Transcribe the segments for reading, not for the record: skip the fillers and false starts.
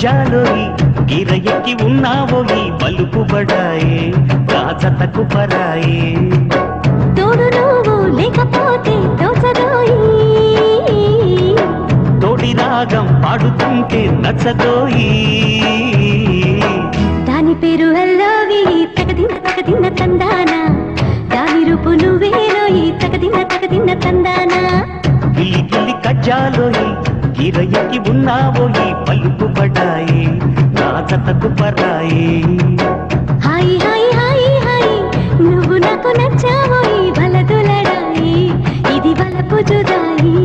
కజ్జాలోయి గిర ఎక్కి ఉన్నావోయి బలుపు బడాయే రాజతకు పరాయే తోడు నువ్వు లేకపోతే తోచదోయి తోడి రాగం పాడుతుంటే నచ్చదోయి దాని పేరు అల్లోవి తగదిన్న తందాన దాని రూపు నువ్వేలోయి తగదిన్న తందాన గిల్లి గిల్లి కజ్జాలోయి గిర ఎక్కి ఉన్నావోయి బలుపు బడాయే రాజతకు Paraye hi hi hi hi నువ్వు నాకు నచ్చావోయి బలదులడాయి ఇది బలపు జుదాయి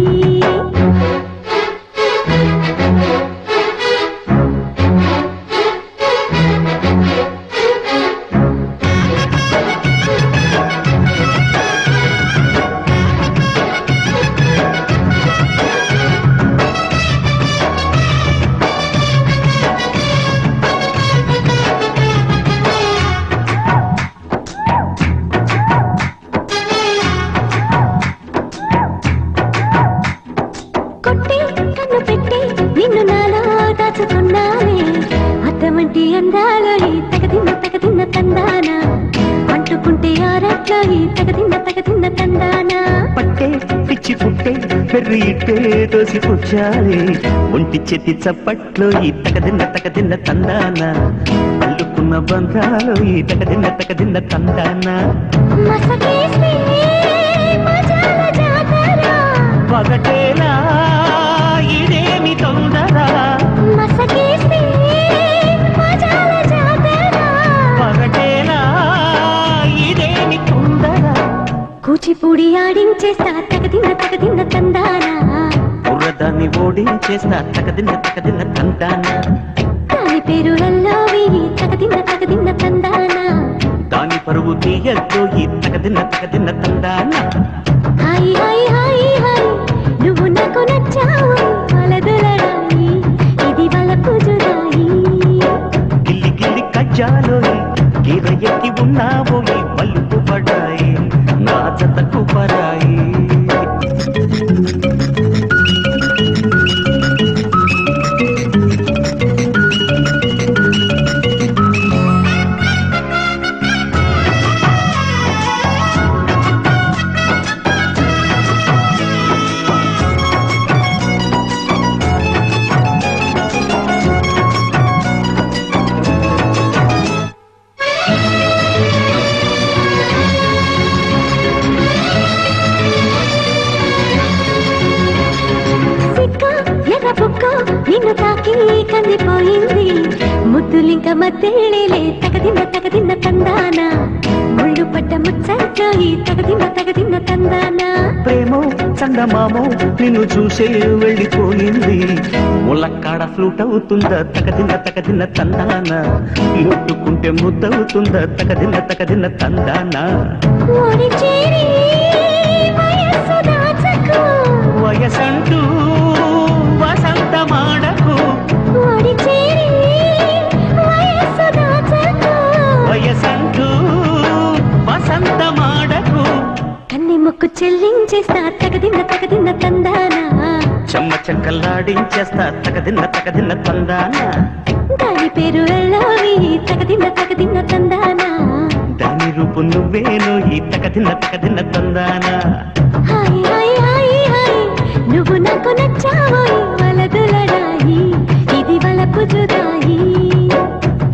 కొట్టి కన్ను పెట్టి నిన్ను నాలో దాచుకున్నానే అద్దమంటి అందాలోని తగదిన్న తందాన అంటుకుంటే ఆరట్లోని తగదిన్న తందాన పట్టే పిచ్చి పుట్టే పెర్రి ఇట్టే దోసి పుచ్చాలి ఒంటి చేతి చప్పట్లో ఈ తగదిన్న తందాన అల్లుకున్న బంధాలు ఈ తగదిన్న తందాన మసకేసి మజాల జాతర పగటేలా ఇదేమి తొందర మసకేసి మజాల జాతర పగటేలా ఇదేమి తొందర కూచిపూడి ఆడించేస్తా తగదిన్న తందాన బుర్రదాన్ని ఓడించేస్తా తగదిన్న తందాన దాని పేరు అల్లోవి తగదిన్న తందాన దాని పరువు తీయద్దు ఈ తగదిన్న తందాన హాయ్ హాయ్ హాయ్ హాయ్ నువ్వు నాకు నచ్చావు అలదులడాయి ఇది బలపు జుదాయి గిల్లి గిల్లి కజ్జాలోయి గిర ఎక్కి ఉన్నావోయి బలుపు పడాయి నా జతకు పరాయి నిన్ను తాకి కందిపోయింది ముద్దులింక మధ్యేళేలే తగదిన్న తందాన ముళ్ళు పట్ట ముచ్చట్లోయి తగదిన్న తందాన ప్రేమో చందమామో నిన్ను చూసే వెళ్ళిపోయింది ములక్కాడ ఫ్లూట్ అవుతుందా తగదిన్న తందాన ముట్టుకుంటే ముద్దవుతుందా తగదిన్న తందాన ఓడి చేరి వయస్సు దాచకు వయసంటూ వసంతమాడకు ఓడి చేరి వయస్సు దాచకు వయసంటూ వసంతమాడకు కన్ని ముక్కు చెల్లించేస్తా తగదిన్న తందాన చెమ్మ చెక్కల్లాడించేస్తా తగదిన్న తందాన దాని పేరు అల్లోవి తగదిన్న తందాన దాని రూపు నువ్వేను ఈ తగదిన్న తందాన హాయ్ హాయ్ హాయ్ హాయ్ నువ్వు నాకు నచ్చావోయి వలదులడాయి ఇది బలపు జుదాయి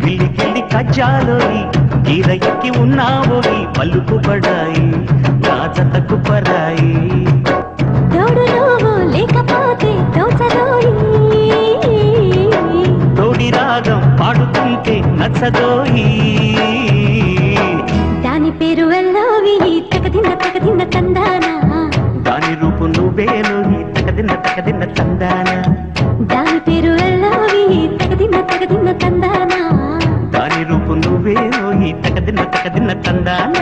గిల్లి గిల్లి కజ్జాలోయి గిర ఎక్కి ఉన్నావోయి పలుపు పడాయి నా జతకు పరాయి తోడు నువ్వు లేకపోతే తోచదోయి తోడి రాగం పాడుతుంటే నచ్చదోయి దాని పేరు అల్లోవి తగదిన్న తందాన దాని రూపు నువ్వేను ఈ తగదిన్న తందాన దాని పేరు అల్లోవి తగదిన్న తందాన దాని రూపు నువ్వేను ఈ తగదిన్న తందాన